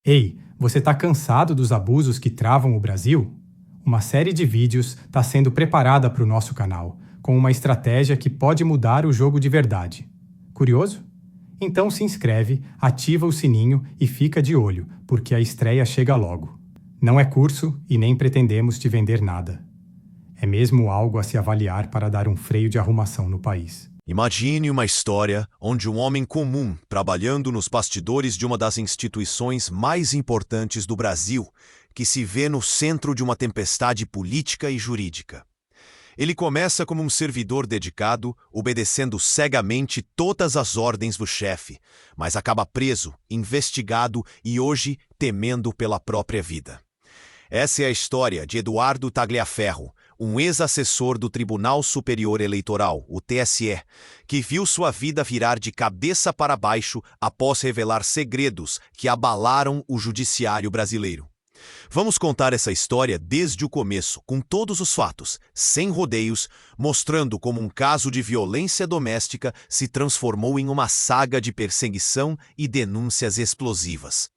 Ei, você está cansado dos abusos que travam o Brasil? Uma série de vídeos está sendo preparada para o nosso canal, com uma estratégia que pode mudar o jogo de verdade. Curioso? Então se inscreve, ativa o sininho e fica de olho, porque a estreia chega logo. Não é curso e nem pretendemos te vender nada. É mesmo algo a se avaliar para dar um freio de arrumação no país. Imagine uma história onde um homem comum, trabalhando nos bastidores de uma das instituições mais importantes do Brasil, que se vê no centro de uma tempestade política e jurídica. Ele começa como um servidor dedicado, obedecendo cegamente todas as ordens do chefe, mas acaba preso, investigado e hoje temendo pela própria vida. Essa é a história de Eduardo Tagliaferro, um ex-assessor do Tribunal Superior Eleitoral, o TSE, que viu sua vida virar de cabeça para baixo após revelar segredos que abalaram o judiciário brasileiro. Vamos contar essa história desde o começo, com todos os fatos, sem rodeios, mostrando como um caso de violência doméstica se transformou em uma saga de perseguição e denúncias explosivas.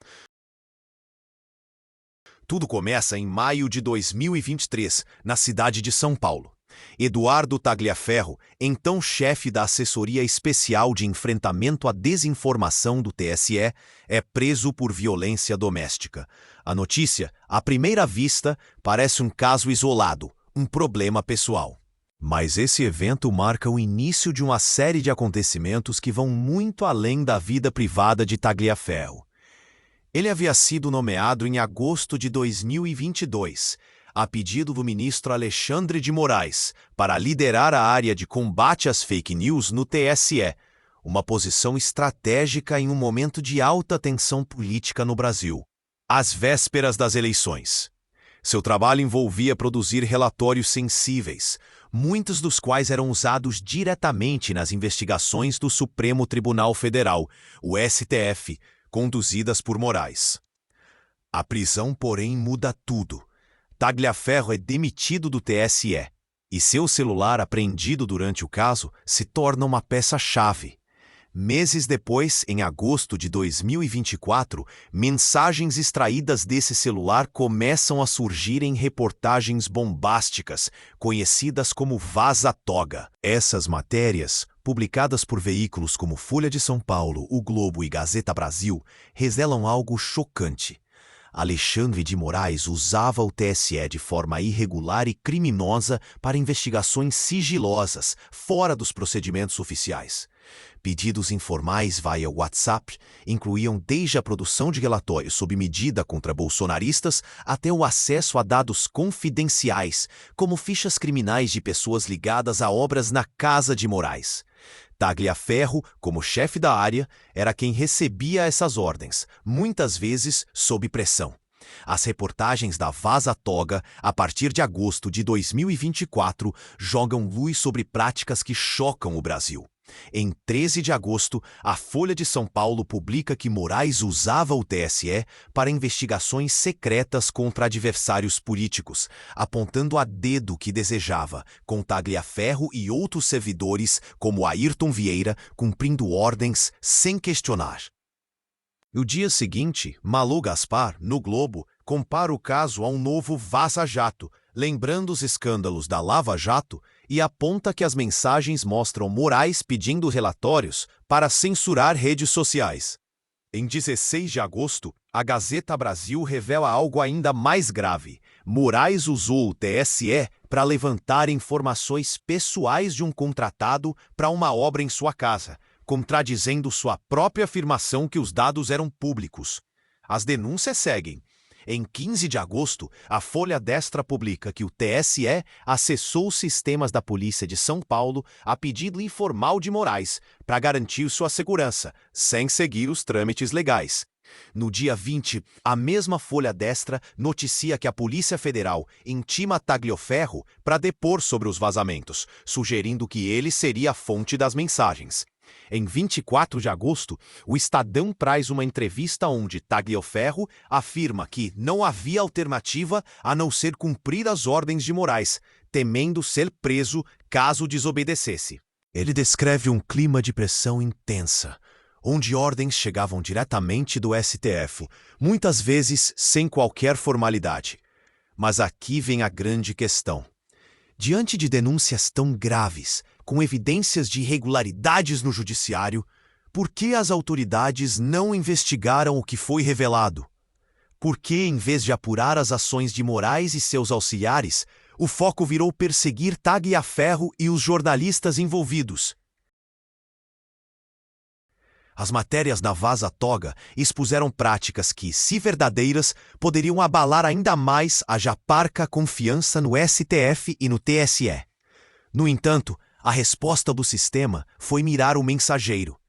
Tudo começa em maio de 2023, na cidade de São Paulo. Eduardo Tagliaferro, então chefe da Assessoria Especial de Enfrentamento à Desinformação do TSE, é preso por violência doméstica. A notícia, à primeira vista, parece um caso isolado, um problema pessoal. Mas esse evento marca o início de uma série de acontecimentos que vão muito além da vida privada de Tagliaferro. Ele havia sido nomeado em agosto de 2022, a pedido do ministro Alexandre de Moraes, para liderar a área de combate às fake news no TSE, uma posição estratégica em um momento de alta tensão política no Brasil. Às vésperas das eleições. Seu trabalho envolvia produzir relatórios sensíveis, muitos dos quais eram usados diretamente nas investigações do Supremo Tribunal Federal, o STF, conduzidas por Moraes. A prisão, porém, muda tudo. Tagliaferro é demitido do TSE, e seu celular apreendido durante o caso se torna uma peça-chave. Meses depois, em agosto de 2024, mensagens extraídas desse celular começam a surgir em reportagens bombásticas, conhecidas como vaza-toga. Essas matérias, publicadas por veículos como Folha de São Paulo, O Globo e Gazeta Brasil, revelam algo chocante. Alexandre de Moraes usava o TSE de forma irregular e criminosa para investigações sigilosas, fora dos procedimentos oficiais. Pedidos informais via WhatsApp incluíam desde a produção de relatórios sob medida contra bolsonaristas até o acesso a dados confidenciais, como fichas criminais de pessoas ligadas a obras na casa de Moraes. Tagliaferro, como chefe da área, era quem recebia essas ordens, muitas vezes sob pressão. As reportagens da vaza-toga, a partir de agosto de 2024, jogam luz sobre práticas que chocam o Brasil. Em 13 de agosto, a Folha de São Paulo publica que Moraes usava o TSE para investigações secretas contra adversários políticos, apontando a dedo o que desejava, com Tagliaferro e outros servidores, como Ayrton Vieira, cumprindo ordens sem questionar. No dia seguinte, Malu Gaspar, no Globo, compara o caso a um novo vaza-jato, lembrando os escândalos da Lava Jato, e aponta que as mensagens mostram Moraes pedindo relatórios para censurar redes sociais. Em 16 de agosto, a Gazeta Brasil revela algo ainda mais grave. Moraes usou o TSE para levantar informações pessoais de um contratado para uma obra em sua casa, contradizendo sua própria afirmação que os dados eram públicos. As denúncias seguem. Em 15 de agosto, a Folha Destra publica que o TSE acessou os sistemas da Polícia de São Paulo a pedido informal de Moraes para garantir sua segurança, sem seguir os trâmites legais. No dia 20, a mesma Folha Destra noticia que a Polícia Federal intima Tagliaferro para depor sobre os vazamentos, sugerindo que ele seria a fonte das mensagens. Em 24 de agosto, o Estadão traz uma entrevista onde Tagliaferro afirma que não havia alternativa a não ser cumprir as ordens de Moraes, temendo ser preso caso desobedecesse. Ele descreve um clima de pressão intensa, onde ordens chegavam diretamente do STF, muitas vezes sem qualquer formalidade. Mas aqui vem a grande questão. Diante de denúncias tão graves, com evidências de irregularidades no judiciário, por que as autoridades não investigaram o que foi revelado? Por que, em vez de apurar as ações de Moraes e seus auxiliares, o foco virou perseguir Tagliaferro e os jornalistas envolvidos? As matérias da Vaza Toga expuseram práticas que, se verdadeiras, poderiam abalar ainda mais a já parca confiança no STF e no TSE. No entanto, a resposta do sistema foi mirar o mensageiro.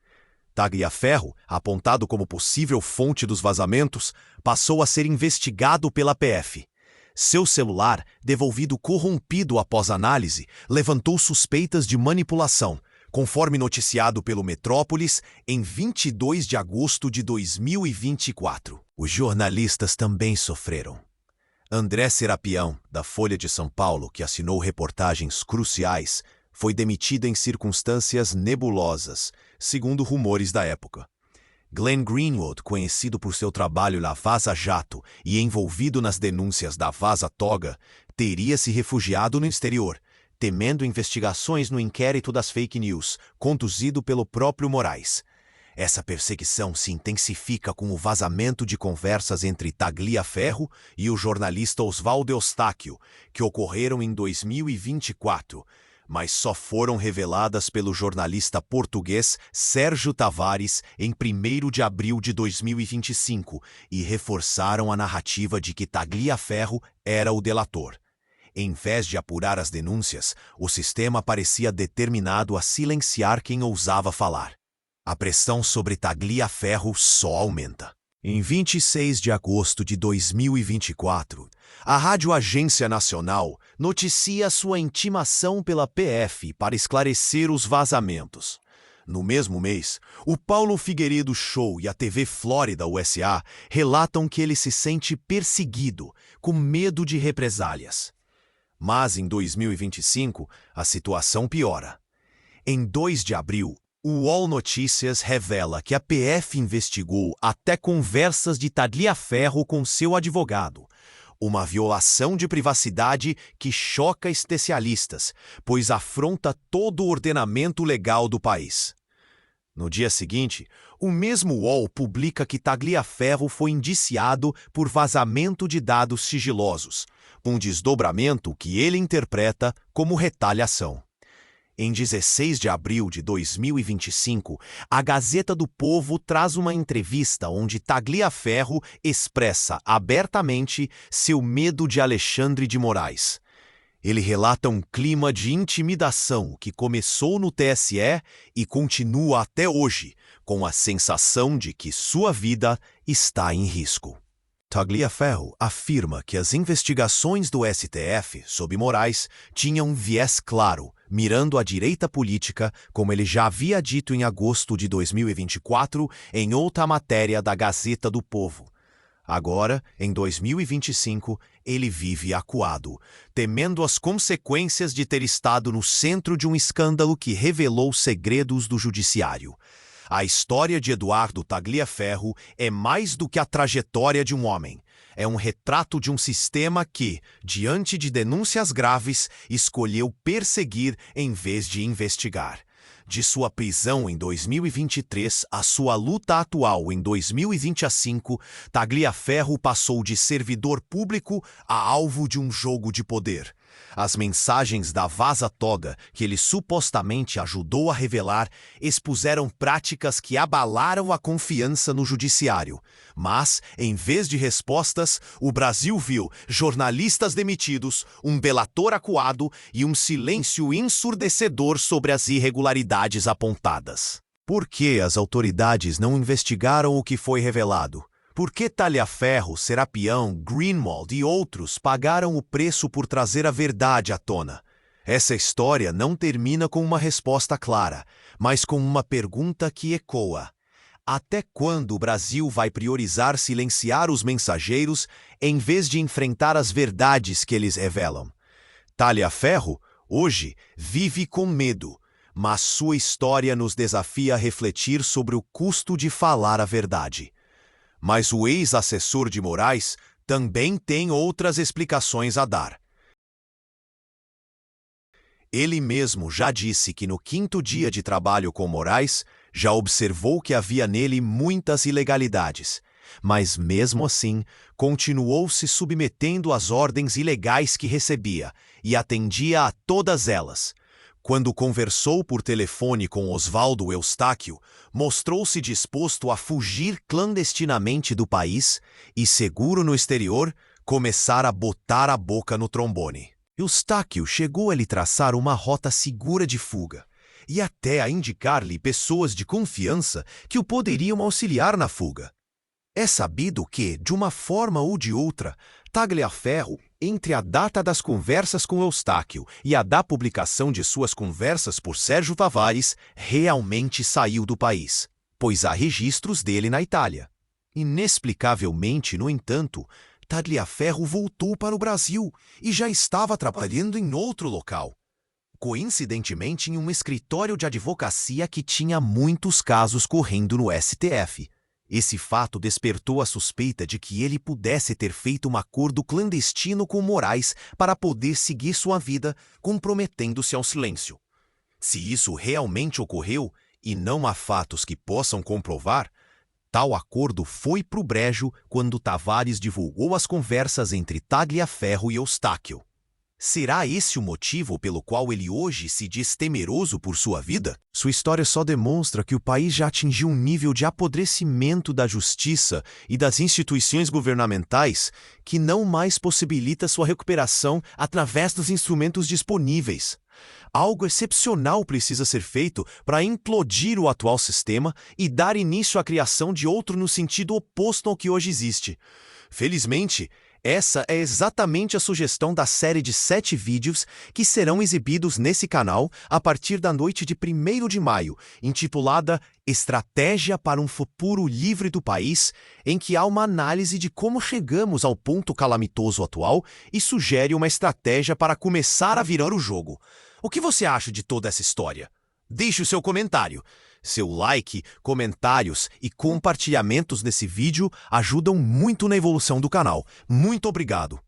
Tagliaferro, apontado como possível fonte dos vazamentos, passou a ser investigado pela PF. Seu celular, devolvido corrompido após análise, levantou suspeitas de manipulação, conforme noticiado pelo Metrópolis em 22 de agosto de 2024. Os jornalistas também sofreram. André Serapião, da Folha de São Paulo, que assinou reportagens cruciais, foi demitido em circunstâncias nebulosas, segundo rumores da época. Glenn Greenwald, conhecido por seu trabalho na Vaza Jato e envolvido nas denúncias da Vaza Toga, teria se refugiado no exterior, temendo investigações no inquérito das fake news, conduzido pelo próprio Moraes. Essa perseguição se intensifica com o vazamento de conversas entre Tagliaferro e o jornalista Oswaldo Eustáquio, que ocorreram em 2024, mas só foram reveladas pelo jornalista português Sérgio Tavares em 1º de abril de 2025 e reforçaram a narrativa de que Tagliaferro era o delator. Em vez de apurar as denúncias, o sistema parecia determinado a silenciar quem ousava falar. A pressão sobre Tagliaferro só aumenta. Em 26 de agosto de 2024, a Rádio Agência Nacional noticia sua intimação pela PF para esclarecer os vazamentos. No mesmo mês, o Paulo Figueiredo Show e a TV Flórida USA relatam que ele se sente perseguido, com medo de represálias. Mas em 2025, a situação piora. Em 2 de abril, o UOL Notícias revela que a PF investigou até conversas de Tagliaferro com seu advogado, uma violação de privacidade que choca especialistas, pois afronta todo o ordenamento legal do país. No dia seguinte, o mesmo UOL publica que Tagliaferro foi indiciado por vazamento de dados sigilosos, um desdobramento que ele interpreta como retaliação. Em 16 de abril de 2025, a Gazeta do Povo traz uma entrevista onde Tagliaferro expressa abertamente seu medo de Alexandre de Moraes. Ele relata um clima de intimidação que começou no TSE e continua até hoje, com a sensação de que sua vida está em risco. Tagliaferro afirma que as investigações do STF sobre Moraes tinham um viés claro, mirando a direita política, como ele já havia dito em agosto de 2024 em outra matéria da Gazeta do Povo. Agora, em 2025, ele vive acuado, temendo as consequências de ter estado no centro de um escândalo que revelou segredos do judiciário. A história de Eduardo Tagliaferro é mais do que a trajetória de um homem. É um retrato de um sistema que, diante de denúncias graves, escolheu perseguir em vez de investigar. De sua prisão em 2023 à sua luta atual em 2025, Tagliaferro passou de servidor público a alvo de um jogo de poder. As mensagens da Vaza Toga, que ele supostamente ajudou a revelar, expuseram práticas que abalaram a confiança no judiciário. Mas, em vez de respostas, o Brasil viu jornalistas demitidos, um delator acuado e um silêncio ensurdecedor sobre as irregularidades apontadas. Por que as autoridades não investigaram o que foi revelado? Por que Tagliaferro, Serapião, Greenwald e outros pagaram o preço por trazer a verdade à tona? Essa história não termina com uma resposta clara, mas com uma pergunta que ecoa. Até quando o Brasil vai priorizar silenciar os mensageiros em vez de enfrentar as verdades que eles revelam? Tagliaferro, hoje, vive com medo, mas sua história nos desafia a refletir sobre o custo de falar a verdade. Mas o ex-assessor de Moraes também tem outras explicações a dar. Ele mesmo já disse que no 5º dia de trabalho com Moraes, já observou que havia nele muitas ilegalidades, mas mesmo assim, continuou se submetendo às ordens ilegais que recebia e atendia a todas elas. Quando conversou por telefone com Oswaldo Eustáquio, mostrou-se disposto a fugir clandestinamente do país e, seguro no exterior, começar a botar a boca no trombone. Eustáquio chegou a lhe traçar uma rota segura de fuga e até a indicar-lhe pessoas de confiança que o poderiam auxiliar na fuga. É sabido que, de uma forma ou de outra, Tagliaferro, entre a data das conversas com Eustáquio e a da publicação de suas conversas por Sérgio Tavares, realmente saiu do país, pois há registros dele na Itália. Inexplicavelmente, no entanto, Tagliaferro voltou para o Brasil e já estava trabalhando em outro local. Coincidentemente, em um escritório de advocacia que tinha muitos casos correndo no STF. Esse fato despertou a suspeita de que ele pudesse ter feito um acordo clandestino com Moraes para poder seguir sua vida, comprometendo-se ao silêncio. Se isso realmente ocorreu, e não há fatos que possam comprovar, tal acordo foi pro brejo quando Tavares divulgou as conversas entre Tagliaferro e Eustáquio. Será esse o motivo pelo qual ele hoje se diz temeroso por sua vida? Sua história só demonstra que o país já atingiu um nível de apodrecimento da justiça e das instituições governamentais que não mais possibilita sua recuperação através dos instrumentos disponíveis. Algo excepcional precisa ser feito para implodir o atual sistema e dar início à criação de outro no sentido oposto ao que hoje existe. Felizmente, essa é exatamente a sugestão da série de 7 vídeos que serão exibidos nesse canal a partir da noite de 1º de maio, intitulada Estratégia para um Futuro Livre do País, em que há uma análise de como chegamos ao ponto calamitoso atual e sugere uma estratégia para começar a virar o jogo. O que você acha de toda essa história? Deixe o seu comentário. Seu like, comentários e compartilhamentos nesse vídeo ajudam muito na evolução do canal. Muito obrigado!